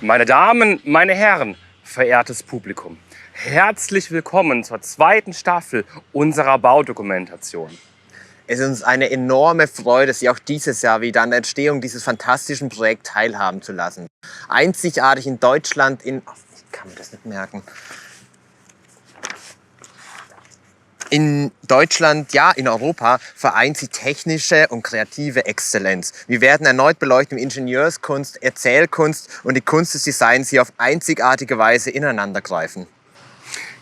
Meine Damen, meine Herren, verehrtes Publikum, herzlich willkommen zur zweiten Staffel unserer Baudokumentation. Es ist uns eine enorme Freude, Sie auch dieses Jahr wieder an der Entstehung dieses fantastischen Projekts teilhaben zu lassen. Einzigartig in Deutschland, ich kann mir das nicht merken. In Deutschland, ja, in Europa vereint sie technische und kreative Exzellenz. Wir werden erneut beleuchten, wie Ingenieurskunst, Erzählkunst und die Kunst des Designs hier auf einzigartige Weise ineinandergreifen.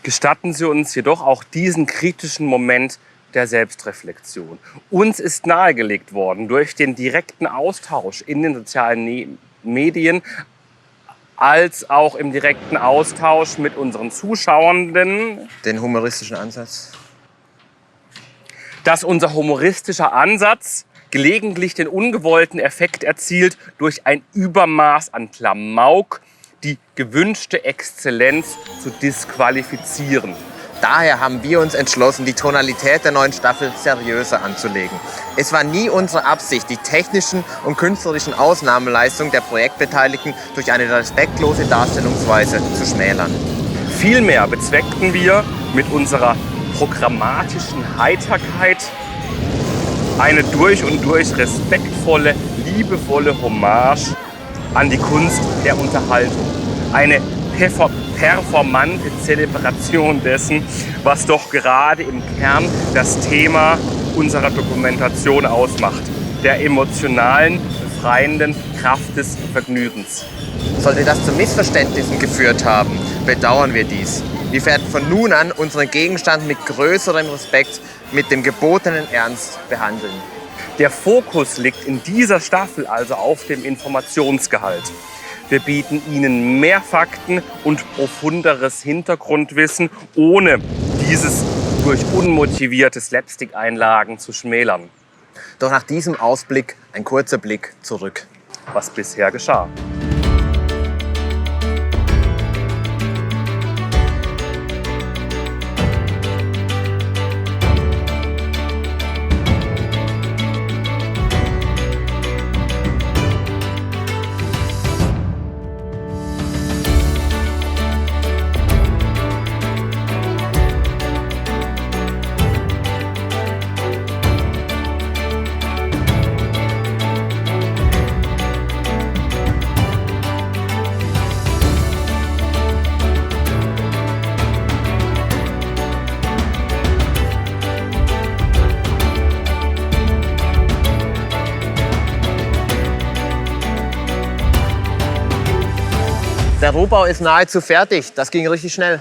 Gestatten Sie uns jedoch auch diesen kritischen Moment der Selbstreflexion. Uns ist nahegelegt worden, durch den direkten Austausch in den sozialen Medien, als auch im direkten Austausch mit unseren Zuschauenden, Den humoristischen Ansatz. dass unser humoristischer Ansatz gelegentlich den ungewollten Effekt erzielt, durch ein Übermaß an Klamauk die gewünschte Exzellenz zu disqualifizieren. Daher haben wir uns entschlossen, die Tonalität der neuen Staffel seriöser anzulegen. Es war nie unsere Absicht, die technischen und künstlerischen Ausnahmeleistungen der Projektbeteiligten durch eine respektlose Darstellungsweise zu schmälern. Vielmehr bezweckten wir mit unserer programmatischen Heiterkeit eine durch und durch respektvolle, liebevolle Hommage an die Kunst der Unterhaltung. Eine performante Zelebration dessen, was doch gerade im Kern das Thema unserer Dokumentation ausmacht, der emotionalen, befreienden Kraft des Vergnügens. Sollte das zu Missverständnissen geführt haben, bedauern wir dies. Wir werden von nun an unseren Gegenstand mit größerem Respekt, mit dem gebotenen Ernst behandeln. Der Fokus liegt in dieser Staffel also auf dem Informationsgehalt. Wir bieten Ihnen mehr Fakten und profunderes Hintergrundwissen, ohne dieses durch unmotivierte Slapstick-Einlagen zu schmälern. Doch nach diesem Ausblick ein kurzer Blick zurück. Was bisher geschah. Der Rohbau ist nahezu fertig. Das ging richtig schnell.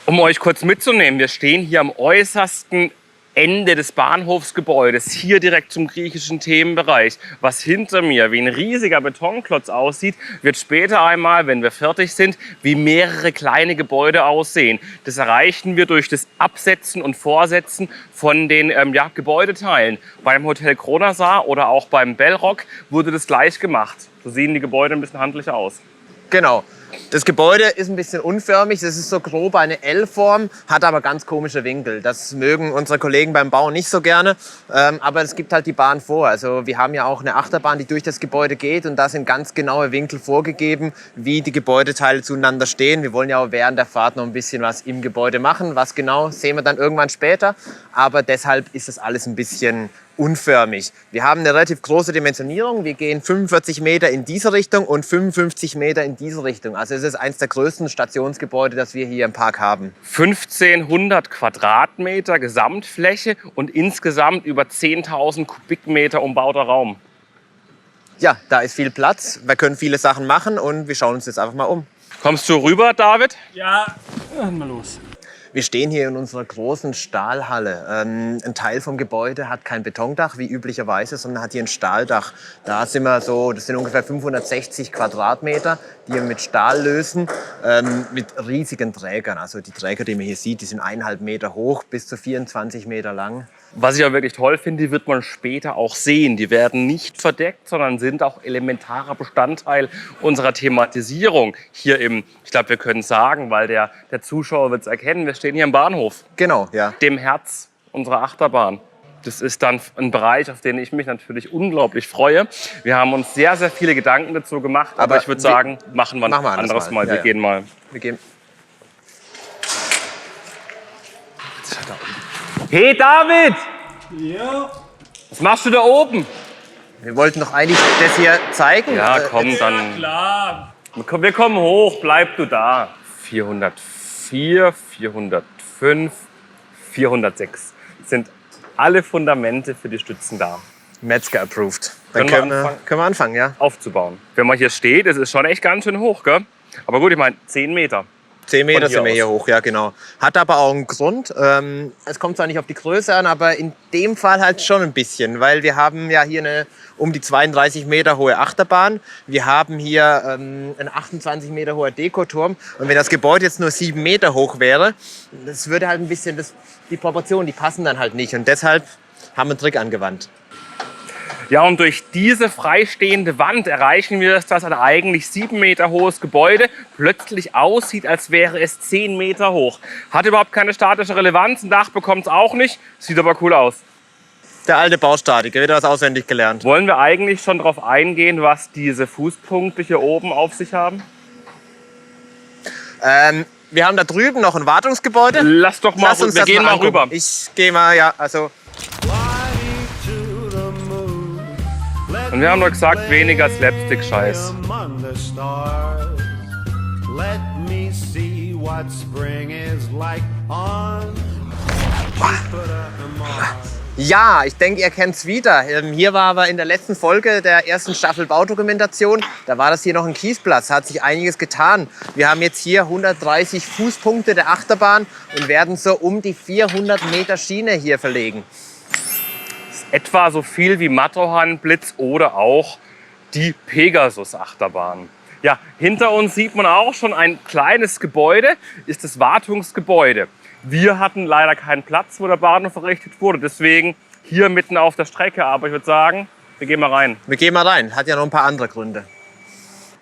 Um euch kurz mitzunehmen, wir stehen hier am äußersten Ende des Bahnhofsgebäudes, hier direkt zum griechischen Themenbereich. Was hinter mir wie ein riesiger Betonklotz aussieht, wird später einmal, wenn wir fertig sind, wie mehrere kleine Gebäude aussehen. Das erreichen wir durch das Absetzen und Vorsetzen von den Gebäudeteilen. Beim Hotel Kronasar oder auch beim Bellrock wurde das gleich gemacht. So sehen die Gebäude ein bisschen handlicher aus. Genau. Das Gebäude ist ein bisschen unförmig, das ist so grob eine L-Form, hat aber ganz komische Winkel. Das mögen unsere Kollegen beim Bau nicht so gerne, aber es gibt halt die Bahn vor. Also wir haben ja auch eine Achterbahn, die durch das Gebäude geht und da sind ganz genaue Winkel vorgegeben, wie die Gebäudeteile zueinander stehen. Wir wollen ja auch während der Fahrt noch ein bisschen was im Gebäude machen. Was genau, sehen wir dann irgendwann später, aber deshalb ist das alles ein bisschen unförmig. Wir haben eine relativ große Dimensionierung. Wir gehen 45 Meter in diese Richtung und 55 Meter in diese Richtung. Also es ist eines der größten Stationsgebäude, das wir hier im Park haben. 1500 Quadratmeter Gesamtfläche und insgesamt über 10.000 Kubikmeter umbauter Raum. Ja, da ist viel Platz. Wir können viele Sachen machen und wir schauen uns jetzt einfach mal um. Kommst du rüber, David? Ja, dann mal los. Wir stehen hier in unserer großen Stahlhalle. Ein Teil vom Gebäude hat kein Betondach wie üblicherweise, sondern hat hier ein Stahldach. Da sind wir so, das sind ungefähr 560 Quadratmeter, die wir mit Stahl lösen, mit riesigen Trägern. Also die Träger, die man hier sieht, die sind 1,5 Meter hoch bis zu 24 Meter lang. Was ich auch wirklich toll finde, die wird man später auch sehen. Die werden nicht verdeckt, sondern sind auch elementarer Bestandteil unserer Thematisierung hier im, ich glaube, wir können sagen, weil der Zuschauer wird es erkennen, wir stehen hier im Bahnhof. Genau, ja. Dem Herz unserer Achterbahn. Das ist dann ein Bereich, auf den ich mich natürlich unglaublich freue. Wir haben uns sehr, sehr viele Gedanken dazu gemacht. Aber ich würde sagen, machen wir ein anderes Mal. Wir gehen mal. Wir gehen. Hey David! Ja. Was machst du da oben? Wir wollten doch eigentlich das hier zeigen. Ja, komm, dann. Klar. Wir kommen hoch, bleib du da. 404, 405, 406 sind alle Fundamente für die Stützen da. Metzger approved. Dann Können wir anfangen, ja. Aufzubauen. Wenn man hier steht, es ist schon echt ganz schön hoch, gell? Aber gut, ich meine, 10 Meter. 10 Meter Von hier sind wir hier aus. hoch, ja genau. Hat aber auch einen Grund. Es kommt zwar nicht auf die Größe an, aber in dem Fall halt schon ein bisschen. Weil wir haben ja hier eine um die 32 Meter hohe Achterbahn. Wir haben hier einen 28 Meter hoher Dekoturm. Und wenn das Gebäude jetzt nur 7 Meter hoch wäre, das würde halt ein bisschen, die Proportionen, die passen dann halt nicht. Und deshalb haben wir einen Trick angewandt. Ja, und durch diese freistehende Wand erreichen wir es, dass ein eigentlich 7 Meter hohes Gebäude plötzlich aussieht, als wäre es 10 Meter hoch. Hat überhaupt keine statische Relevanz, ein Dach bekommt es auch nicht, sieht aber cool aus. Der alte Baustatiker, wieder was auswendig gelernt. Wollen wir eigentlich schon darauf eingehen, was diese Fußpunkte hier oben auf sich haben? Wir haben da drüben noch ein Wartungsgebäude. Lass doch mal, wir gehen mal angucken. rüber. Ich gehe mal, ja, also... Und wir haben doch gesagt, weniger Slapstick-Scheiß. Ja, ich denke, ihr kennt es wieder. Hier war aber in der letzten Folge der ersten Staffel Baudokumentation, da war das hier noch ein Kiesplatz, hat sich einiges getan. Wir haben jetzt hier 130 Fußpunkte der Achterbahn und werden so um die 400 Meter Schiene hier verlegen. Etwa so viel wie Matterhornblitz oder auch die Pegasus-Achterbahn. Ja, hinter uns sieht man auch schon ein kleines Gebäude, ist das Wartungsgebäude. Wir hatten leider keinen Platz, wo der Bahnhof errichtet wurde, deswegen hier mitten auf der Strecke. Aber ich würde sagen, wir gehen mal rein. Wir gehen mal rein, hat ja noch ein paar andere Gründe.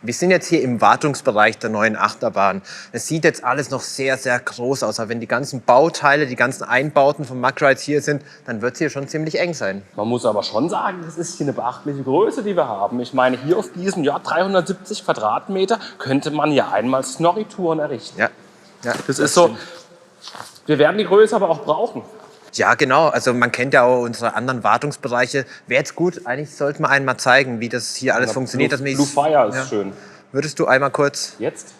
Wir sind jetzt hier im Wartungsbereich der neuen Achterbahn. Es sieht jetzt alles noch sehr, sehr groß aus. Aber wenn die ganzen Bauteile, die ganzen Einbauten von Mack Rides hier sind, dann wird es hier schon ziemlich eng sein. Man muss aber schon sagen, das ist hier eine beachtliche Größe, die wir haben. Ich meine, hier auf diesen 370 Quadratmeter könnte man ja einmal Snorri-Touren errichten. Ja, ja, Das ist so. Wir werden die Größe aber auch brauchen. Ja, genau. Also man kennt ja auch unsere anderen Wartungsbereiche. Wäre jetzt gut, eigentlich sollte man einmal zeigen, wie das hier alles funktioniert. Blue Fire ist ja. schön. Würdest du einmal kurz... Jetzt?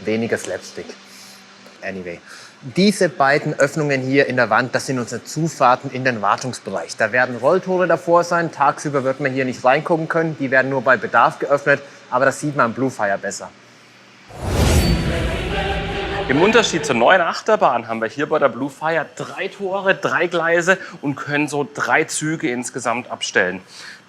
Weniger Slapstick. Anyway. Diese beiden Öffnungen hier in der Wand, das sind unsere Zufahrten in den Wartungsbereich. Da werden Rolltore davor sein. Tagsüber wird man hier nicht reingucken können. Die werden nur bei Bedarf geöffnet. Aber das sieht man am Blue Fire besser. Im Unterschied zur neuen Achterbahn haben wir hier bei der Blue Fire 3 Tore, 3 Gleise und können so 3 Züge insgesamt abstellen.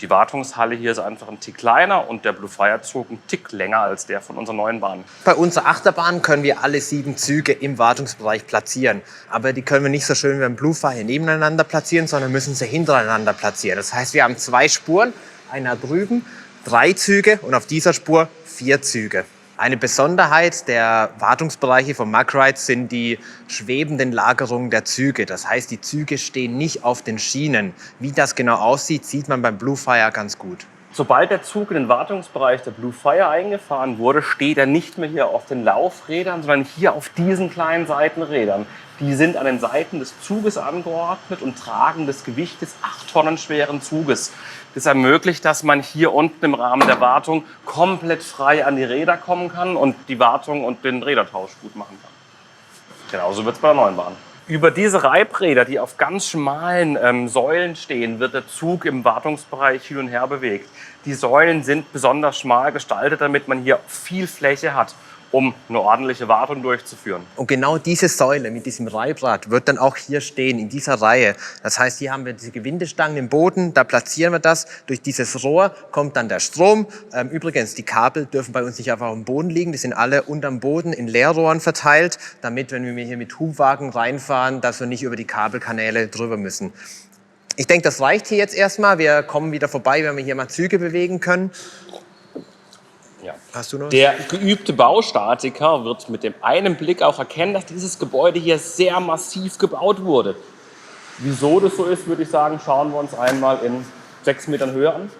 Die Wartungshalle hier ist einfach ein Tick kleiner und der Blue Fire Zug ein Tick länger als der von unserer neuen Bahn. Bei unserer Achterbahn können wir alle 7 Züge im Wartungsbereich platzieren. Aber die können wir nicht so schön wie beim Blue Fire nebeneinander platzieren, sondern müssen sie hintereinander platzieren. Das heißt, wir haben 2 Spuren, einer drüben, 3 Züge und auf dieser Spur 4 Züge. Eine Besonderheit der Wartungsbereiche von Mack Rides sind die schwebenden Lagerungen der Züge. Das heißt, die Züge stehen nicht auf den Schienen. Wie das genau aussieht, sieht man beim Blue Fire ganz gut. Sobald der Zug in den Wartungsbereich der Blue Fire eingefahren wurde, steht er nicht mehr hier auf den Laufrädern, sondern hier auf diesen kleinen Seitenrädern. Die sind an den Seiten des Zuges angeordnet und tragen das Gewicht des 8 Tonnen schweren Zuges. Das ermöglicht, dass man hier unten im Rahmen der Wartung komplett frei an die Räder kommen kann und die Wartung und den Rädertausch gut machen kann. Genauso wird es bei der neuen Bahn. Über diese Reibräder, die auf ganz schmalen Säulen stehen, wird der Zug im Wartungsbereich hin und her bewegt. Die Säulen sind besonders schmal gestaltet, damit man hier viel Fläche hat, um eine ordentliche Wartung durchzuführen. Und genau diese Säule mit diesem Reibrad wird dann auch hier stehen, in dieser Reihe. Das heißt, hier haben wir diese Gewindestangen im Boden, da platzieren wir das. Durch dieses Rohr kommt dann der Strom. Übrigens, die Kabel dürfen bei uns nicht einfach auf dem Boden liegen, die sind alle unterm Boden in Leerrohren verteilt, damit, wenn wir hier mit Hubwagen reinfahren, dass wir nicht über die Kabelkanäle drüber müssen. Ich denke, das reicht hier jetzt erstmal. Wir kommen wieder vorbei, wenn wir hier mal Züge bewegen können. Ja. Hast du noch? Der geübte Baustatiker wird mit dem einen Blick auch erkennen, dass dieses Gebäude hier sehr massiv gebaut wurde. Wieso das so ist, würde ich sagen, schauen wir uns einmal in 6 Metern Höhe an.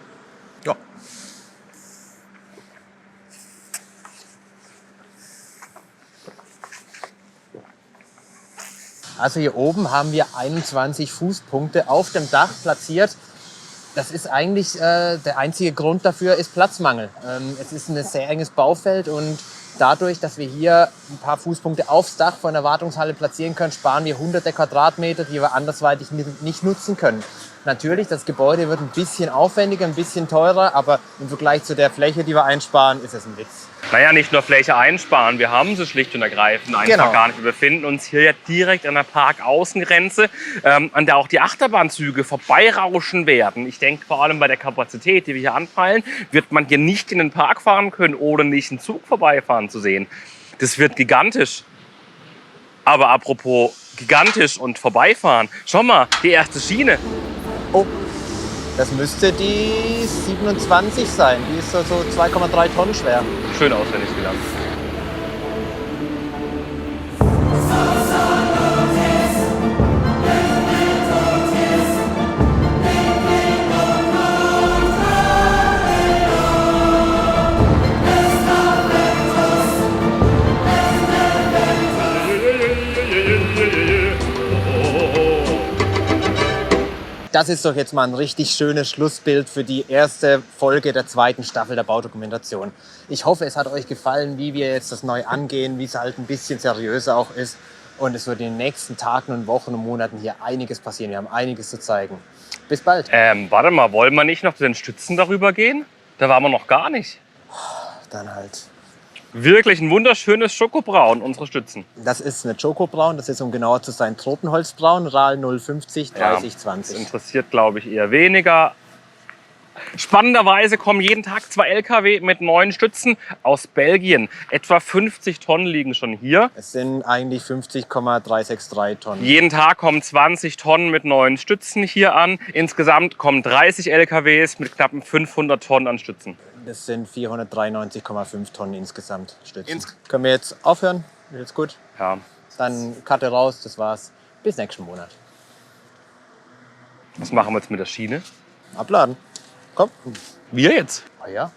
Ja. Also hier oben haben wir 21 Fußpunkte auf dem Dach platziert. Das ist eigentlich der einzige Grund dafür ist Platzmangel. Es ist ein sehr enges Baufeld und dadurch, dass wir hier ein paar Fußpunkte aufs Dach von der Wartungshalle platzieren können, sparen wir hunderte Quadratmeter, die wir andersweitig nicht nutzen können. Natürlich, das Gebäude wird ein bisschen aufwendiger, ein bisschen teurer, aber im Vergleich zu der Fläche, die wir einsparen, ist es ein Witz. Naja, nicht nur Fläche einsparen, wir haben sie schlicht und ergreifend einfach gar nicht. Wir befinden uns hier ja direkt an der Parkaußengrenze, an der auch die Achterbahnzüge vorbeirauschen werden. Ich denke, vor allem bei der Kapazität, die wir hier anpeilen, wird man hier nicht in den Park fahren können, ohne nicht einen Zug vorbeifahren zu sehen. Das wird gigantisch. Aber apropos gigantisch und vorbeifahren, schau mal, die erste Schiene. Oh, das müsste die 27 sein. Die ist so 2,3 Tonnen schwer. Schön auswendig gelernt. Das ist doch jetzt mal ein richtig schönes Schlussbild für die erste Folge der zweiten Staffel der Baudokumentation. Ich hoffe, es hat euch gefallen, wie wir jetzt das neu angehen, wie es halt ein bisschen seriöser auch ist. Und es wird in den nächsten Tagen und Wochen und Monaten hier einiges passieren. Wir haben einiges zu zeigen. Bis bald. Warte mal, wollen wir nicht noch zu den Stützen darüber gehen? Da waren wir noch gar nicht. Dann halt. Wirklich ein wunderschönes Schokobraun, unsere Stützen. Das ist eine Chocobraun, das ist, um genauer zu sein, Tropenholzbraun, RAL 050 30 Das 20. interessiert, glaube ich, eher weniger. Spannenderweise kommen jeden Tag 2 LKW mit neuen Stützen aus Belgien. Etwa 50 Tonnen liegen schon hier. Es sind eigentlich 50,363 Tonnen. Jeden Tag kommen 20 Tonnen mit neuen Stützen hier an. Insgesamt kommen 30 LKWs mit knappen 500 Tonnen an Stützen. Das sind 493,5 Tonnen insgesamt Stützen. Können wir jetzt aufhören? Jetzt gut? Ja. Dann Karte raus, das war's. Bis nächsten Monat. Was machen wir jetzt mit der Schiene? Abladen. Komm. Wir jetzt? Ah ja.